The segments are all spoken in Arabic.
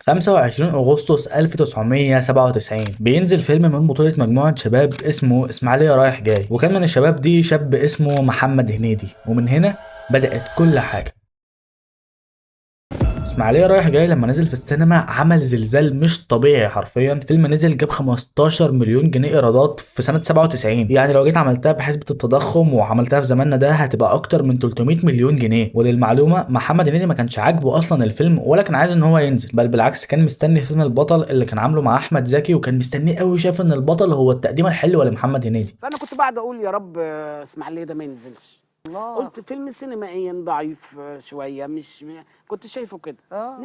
25 أغسطس 1997 بينزل فيلم من بطولة مجموعة شباب اسمه إسماعيلية رايح جاي، وكان من الشباب دي شاب اسمه محمد هنيدي، ومن هنا بدأت كل حاجة. اسماعيليه رايح جاي لما نزل في السينما عمل زلزال مش طبيعي حرفيا. فيلم نزل جاب 15 مليون جنيه ايرادات في سنه 97، يعني لو جيت عملتها بحسبه التضخم وعملتها في زماننا ده هتبقى اكتر من 300 مليون جنيه. وللمعلومه محمد هنيدي ما كانش عاجبه اصلا الفيلم ولا كان عايز ان هو ينزل، بل بالعكس كان مستني فيلم البطل اللي كان عامله مع احمد زكي، وكان مستنيه قوي، شايف ان البطل هو التقديمه الحلوه لمحمد هنيدي. فانا كنت بعد اقول يا رب اسماعيليه ده ما ينزلش. الله. قلت فيلم سينمائيا ضعيف شويه، مش كنت شايفه كده.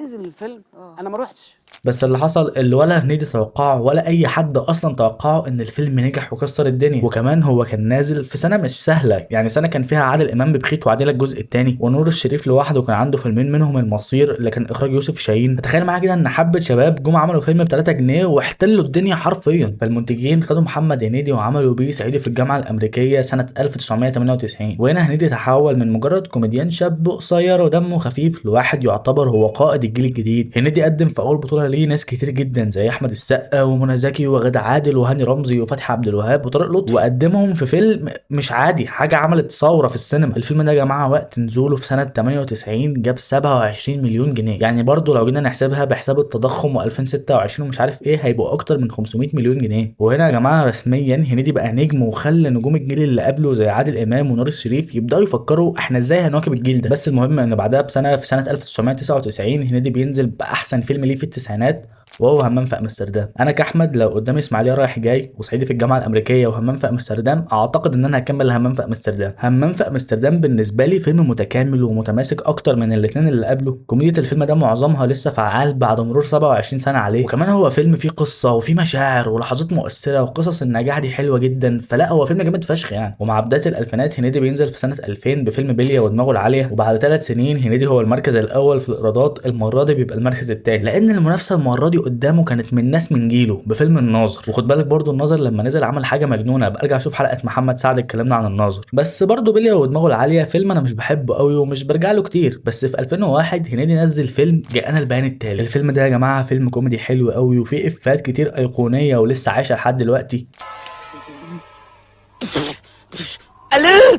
نزل الفيلم انا ما روحتش. بس اللي حصل اللي ولا هنيدي توقعه ولا اي حد اصلا توقعه ان الفيلم نجح وكسر الدنيا. وكمان هو كان نازل في سنه مش سهله، يعني سنه كان فيها عادل امام ببخيت وعديله الجزء الثاني، ونور الشريف لوحده كان عنده فيلمين منهم المصير اللي كان اخراج يوسف شاهين. تخيل معايا كده ان حبه شباب جم عملوا فيلم ب 3 جنيه واحتلوا الدنيا حرفيا. فالمنتجين خدوا محمد هنيدي وعملوا بيه صعيدي في الجامعه الامريكيه سنه 1998، وهنا هنيدي تحول من مجرد كوميديان شاب قصير ودمه خفيف لواحد يعتبر هو قائد الجيل الجديد. هنيدي قدم في اول بطوله ليه ناس كتير جدا زي احمد السقا ومنى زكي وغادة عادل وهاني رمزي وفتحي عبد الوهاب وطارق لطفي، وقدمهم في فيلم مش عادي، حاجه عملت ثوره في السينما. الفيلم ده يا جماعه وقت نزوله في سنه 98 جاب 27 مليون جنيه، يعني برضه لو جينا نحسبها بحساب التضخم و2026 ومش عارف ايه هيبقوا اكتر من 500 مليون جنيه. وهنا يا جماعه رسميا هنيدي بقى نجم، وخلى نجوم الجيل اللي قبله زي عادل امام ونور الشريف يبداوا يفكروا احنا ازاي هنواكب الجيل ده. بس المهم ان بعدها بسنه في سنه 1999 هنيدي بينزل باحسن فيلم ليه في التسعينات، وهو همام في امستردام. انا كاحمد لو قدامي اسماعيليه رايح جاي وصعيدي في الجامعه الامريكيه وهمام في امستردام، اعتقد ان انا هكمل همام في امستردام. همام في امستردام بالنسبه لي فيلم متكامل ومتماسك اكتر من الاثنين اللي قبله. كوميديا الفيلم ده معظمها لسه فعال بعد مرور 27 سنه عليه، وكمان هو فيلم فيه قصه وفيه مشاعر ولحظات مؤثره وقصص النجاح دي حلوه جدا، فلا هو فيلم جامد فشخ يعني. ومع بدايه الالفينات هنيدي بينزل في سنه 2000 بفيلم بلية ودماغه العاليه، وبعد 3 سنين هنيدي هو المركز الاول في الايرادات. المره دي بيبقى المركز الثاني لان المنافسه المره دي قدامه كانت من ناس من جيله بفيلم الناظر. وخد بالك برضو الناظر لما نزل عمل حاجه مجنونه، ابقى ارجع اشوف حلقه محمد سعد اتكلمنا عن الناظر. بس برضو بلية ودماغه العاليه فيلم انا مش بحبه قوي ومش برجع له كتير. بس في 2001 هنيدي نزل فيلم جاءنا البيان التالي. الفيلم ده يا جماعه فيلم كوميدي حلو قوي وفيه افيهات كتير ايقونيه ولسه عايشه لحد دلوقتي. الو،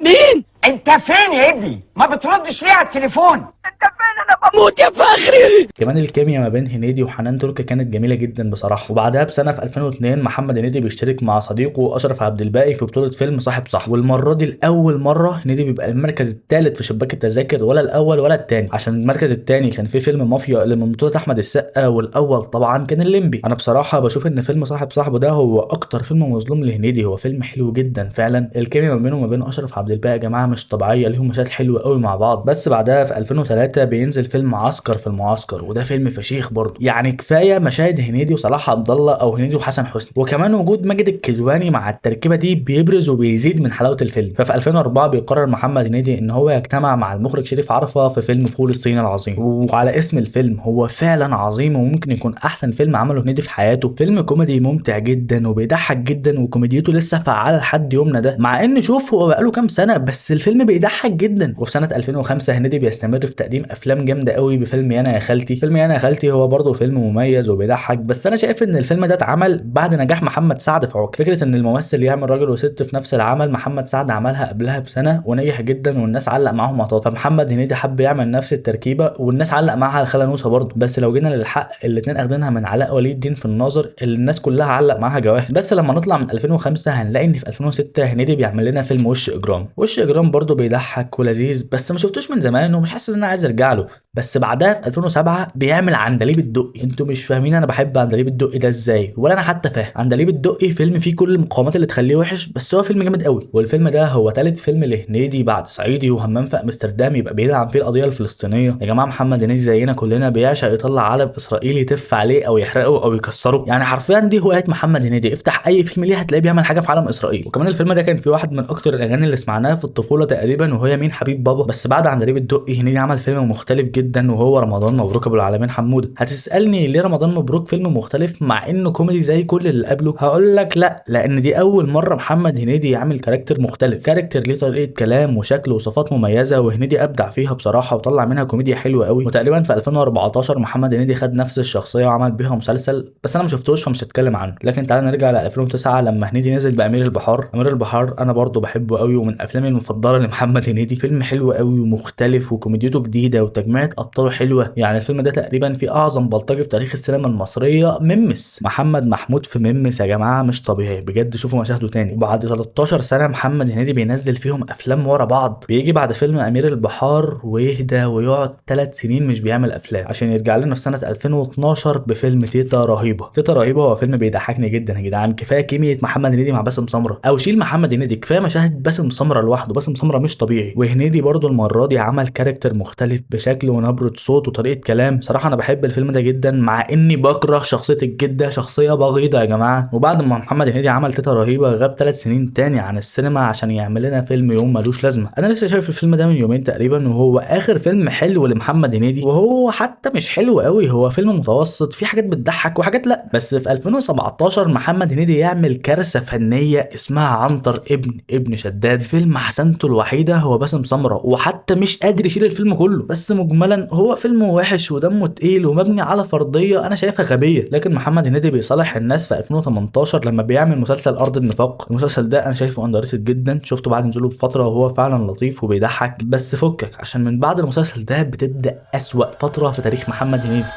مين؟ انت فين يا ابني؟ ما بتردش ليه على التليفون؟ انت فين؟ انا بموت يا فخري. كمان الكيمياء ما بين هنيدي وحنان ترك كانت جميله جدا بصراحه. وبعدها بسنه في 2002 محمد هنيدي بيشترك مع صديقه اشرف عبد الباقي في بطوله فيلم صاحب صاحب، والمره دي لاول مره هنيدي بيبقى المركز الثالث في شباك التذاكر، ولا الاول ولا الثاني، عشان المركز الثاني كان في فيلم مافيا اللي من بطوله احمد السقا، والاول طبعا كان الليمبي. انا بصراحه بشوف ان فيلم صاحب صاحبه ده هو اكتر فيلم مظلوم لهنيدي، هو فيلم حلو جدا فعلا. الكيمياء ما بينه وما بين اشرف عبد الباقي يا جماعه مش طبيعيه، ليهم مشاهد حلوه قوي مع بعض. بس بعدها في 2003 بينزل فيلم عسكر في المعسكر، وده فيلم فشيخ برضه، يعني كفايه مشاهد هنيدي وصلاح عبد الله او هنيدي وحسن حسني، وكمان وجود ماجد الكدواني مع التركيبه دي بيبرز وبيزيد من حلاوه الفيلم. ففي 2004 بيقرر محمد هنيدي ان هو يجتمع مع المخرج شريف عرفة في فيلم فول الصين العظيم. وعلى اسم الفيلم هو فعلا عظيم وممكن يكون احسن فيلم عمله هنيدي في حياته. فيلم كوميدي ممتع جدا وبيضحك جدا وكوميديته لسه فعاله لحد يومنا ده، مع ان شوف هو بقاله كام سنه بس الفيلم بيضحك جدا. وفي سنه 2005 هنيدي بيستمر في تقديم افلام جامده قوي بفيلم يانا يا خالتي. فيلم يانا يا خالتي هو برضه فيلم مميز وبيضحك، بس انا شايف ان الفيلم ده اتعمل بعد نجاح محمد سعد في عوكل. فكره ان الممثل يعمل راجل وست في نفس العمل، محمد سعد عملها قبلها بسنه ونجح جدا والناس علق معاهم عطاء، فمحمد هنيدي حب يعمل نفس التركيبه والناس علق معاها الخاله نوسه برضه. بس لو جينا للحق الاثنين اخدينها من علاء ولي الدين في الناظر اللي الناس كلها علق معاها جواهر. بس لما نطلع من 2005 هنلاقي ان في 2006 هنيدي بيعمل لنا فيلم وش اجرام. وش اجرام برضه بيضحك ولذيذ، بس ما شفتوش من زمان ومش حاسس ان انا عايز ارجع له. بس بعدها في 2007 بيعمل عندليب الدقي. انتوا مش فاهمين انا بحب عندليب الدقي ده ازاي، ولا انا حتى فاهم. عندليب الدقي فيلم فيه كل المقومات اللي تخليه وحش، بس هو فيلم جامد قوي. والفيلم ده هو ثالث فيلم لهنيدي بعد صعيدي وهمام في امستردام يبقى بيدعم فيه القضيه الفلسطينيه. يا جماعه محمد هنيدي زينا كلنا بيعشق يطلع علم اسرائيلي يتف عليه او يحرقه او يكسره، يعني حرفيا دي هوايه محمد هنيدي. افتح اي فيلم ليه هتلاقيه بيعمل حاجه في عالم اسرائيل. وكمان الفيلم ده كان فيه واحد من اكتر الاغاني اللي سمعناها في الطفوله البطوله تقريبا، وهي مين حبيب بابا. بس بعد عندليب الدقي هنيدي عمل فيلم مختلف جدا وهو رمضان مبروك ابو العالمين حموده. هتسالني ليه رمضان مبروك فيلم مختلف مع انه كوميدي زي كل اللي قبله؟ هقول لك لا، لان دي اول مره محمد هنيدي يعمل كاركتر مختلف، كاركتر ليه طريقه كلام وشكل وصفات مميزه، وهنيدي ابدع فيها بصراحه وطلع منها كوميديا حلوه قوي. وتقريبا في 2014 محمد هنيدي خد نفس الشخصيه وعمل بيها مسلسل، بس انا ما شفتوش فمش هتكلم عنه. لكن تعالى نرجع ل 2009 لما هنيدي نزل بامير البحار. امير البحار انا برضو بحبه قوي ومن افلامي المفضله لمحمد هنيدي. فيلم حلو قوي ومختلف وكوميديته جديده وتجميعه ابطاله حلوه. يعني الفيلم ده تقريبا في اعظم بلطجي في تاريخ السينما المصريه، ممس محمد محمود في ممس يا جماعه مش طبيعي بجد، شوفوا مشاهده تاني. وبعد 13 سنه محمد هنيدي بينزل فيهم افلام ورا بعض، بيجي بعد فيلم امير البحار ويهدى ويقعد 3 سنين مش بيعمل افلام عشان يرجع لنا في سنه 2012 بفيلم تيتا رهيبه. تيتا رهيبه هو فيلم بيضحكني جدا يا جدعان. كفايه كيمياء محمد هنيدي مع باسم سمره، او شيل محمد هنيدي، كفايه مشاهد باسم سمره لوحده. باسم سمره مش طبيعي. وهنيدي برضو المره دي عمل كاركتر مختلف بشكل ونبره صوت وطريقه كلام. صراحه انا بحب الفيلم ده جدا مع اني بكره شخصيه الجده، شخصيه بغيضه يا جماعه. وبعد ما محمد هنيدي عمل تيتا رهيبه غاب 3 سنين تاني عن السينما عشان يعمل لنا فيلم يوم ملوش لازمه. انا لسه شايف الفيلم ده من يومين تقريبا، وهو اخر فيلم حلو لمحمد هنيدي، وهو حتى مش حلو قوي، هو فيلم متوسط، في حاجات بتضحك وحاجات لا. بس في 2017 محمد هنيدي يعمل كارثه فنيه اسمها عنتر ابن شداد، فيلم حسنته الوحيده هو باسم سمره، وحتى مش قادر يشيل الفيلم كله. بس مجملا هو فيلم وحش ودمه تقيل ومبني على فرضيه انا شايفها غبيه. لكن محمد هنيدي بيصالح الناس في 2018 لما بيعمل مسلسل ارض النفاق. المسلسل ده انا شايفه اندريتد جدا، شفته بعد نزوله بفتره وهو فعلا لطيف وبيضحك. بس فكك عشان من بعد المسلسل ده بتبدا اسوأ فتره في تاريخ محمد هنيدي.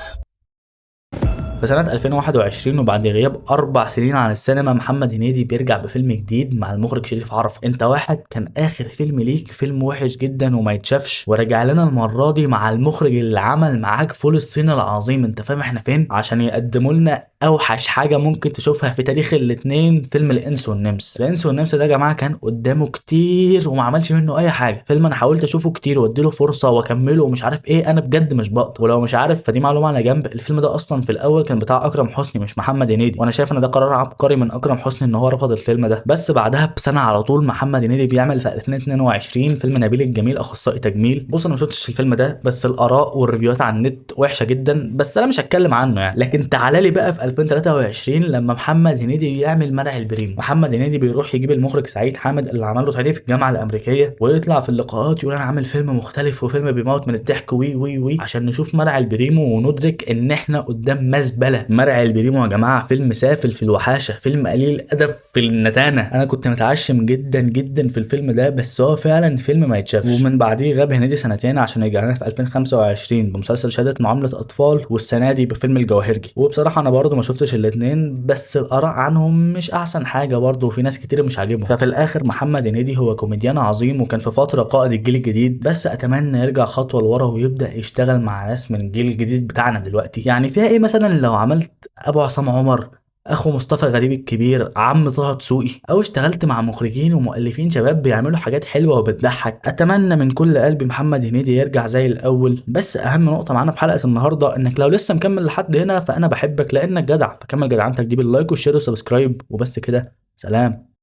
في سنة 2021 وبعد غياب 4 سنين عن السينما محمد هنيدي بيرجع بفيلم جديد مع المخرج شريف عرفة. انت واحد كان اخر فيلم ليك فيلم وحش جدا وما يتشافش، ورجع لنا المرة دي مع المخرج اللي عمل معاك فول الصين العظيم. انت فاهم احنا فين؟ عشان يقدموا لنا اوحش حاجة ممكن تشوفها في تاريخ الاتنين، فيلم الانس والنمس. الانس والنمس ده يا جماعة كان قدامه كتير وما عملش منه اي حاجة. فيلم انا حاولت اشوفه كتير واديله فرصة واكمله ومش عارف ايه، انا بجد مش بقدر. ولو مش عارف فدي معلومة على جنب، الفيلم ده اصلا في الاول كان بتاع اكرم حسني مش محمد هنيدي، وانا شايف ان ده قرار عبقري من اكرم حسني ان هو رفض الفيلم ده. بس بعدها بسنه على طول محمد هنيدي بيعمل في 2022 فيلم نبيل الجميل اخصائي تجميل. بص انا ما شفتش الفيلم ده، بس الاراء والريفيوهات على النت وحشه جدا، بس انا مش هتكلم عنه يعني. لكن تعالى لي بقى في 2023 لما محمد هنيدي بيعمل مرعي البريمو. محمد هنيدي بيروح يجيب المخرج سعيد حامد اللي عمل له صعيدي في الجامعه الامريكيه، ويطلع في اللقاءات يقول انا عامل فيلم مختلف وفيلم بيموت من الضحك وي وي وي عشان نشوف مرعي البريمو وندرك ان احنا قدام مزبله. مرعي البريمو يا جماعه فيلم سافل في الوحاشه، فيلم قليل الادب في النتانه. انا كنت متعشم جدا جدا في الفيلم ده، بس هو فعلا فيلم ما يتشافش. ومن بعديه غاب هنيدي سنتين عشان يرجع لنا في 2025 بمسلسل شهاده معامله اطفال، والسنه دي بفيلم الجواهرجي. وبصراحه انا برضو ما شفتش الاثنين، بس الاراء عنهم مش احسن حاجه برضو، وفي ناس كتير مش عاجبهم. ففي الاخر محمد هنيدي هو كوميديان عظيم وكان في فتره قائد الجيل الجديد، بس اتمنى يرجع خطوه لورا ويبدا يشتغل مع ناس من الجيل الجديد بتاعنا دلوقتي. يعني فيها ايه مثلا لو عملت ابو عصام عمر، اخو مصطفى غريب الكبير، عم طه دسوقي، او اشتغلت مع مخرجين ومؤلفين شباب بيعملوا حاجات حلوه وبتضحك. اتمنى من كل قلبي محمد هنيدي يرجع زي الاول. بس اهم نقطه معانا في حلقه النهارده انك لو لسه مكمل لحد هنا فانا بحبك لانك جدع، فكمل جدعنتك دي باللايك والشير والسبسكرايب. وبس كده، سلام.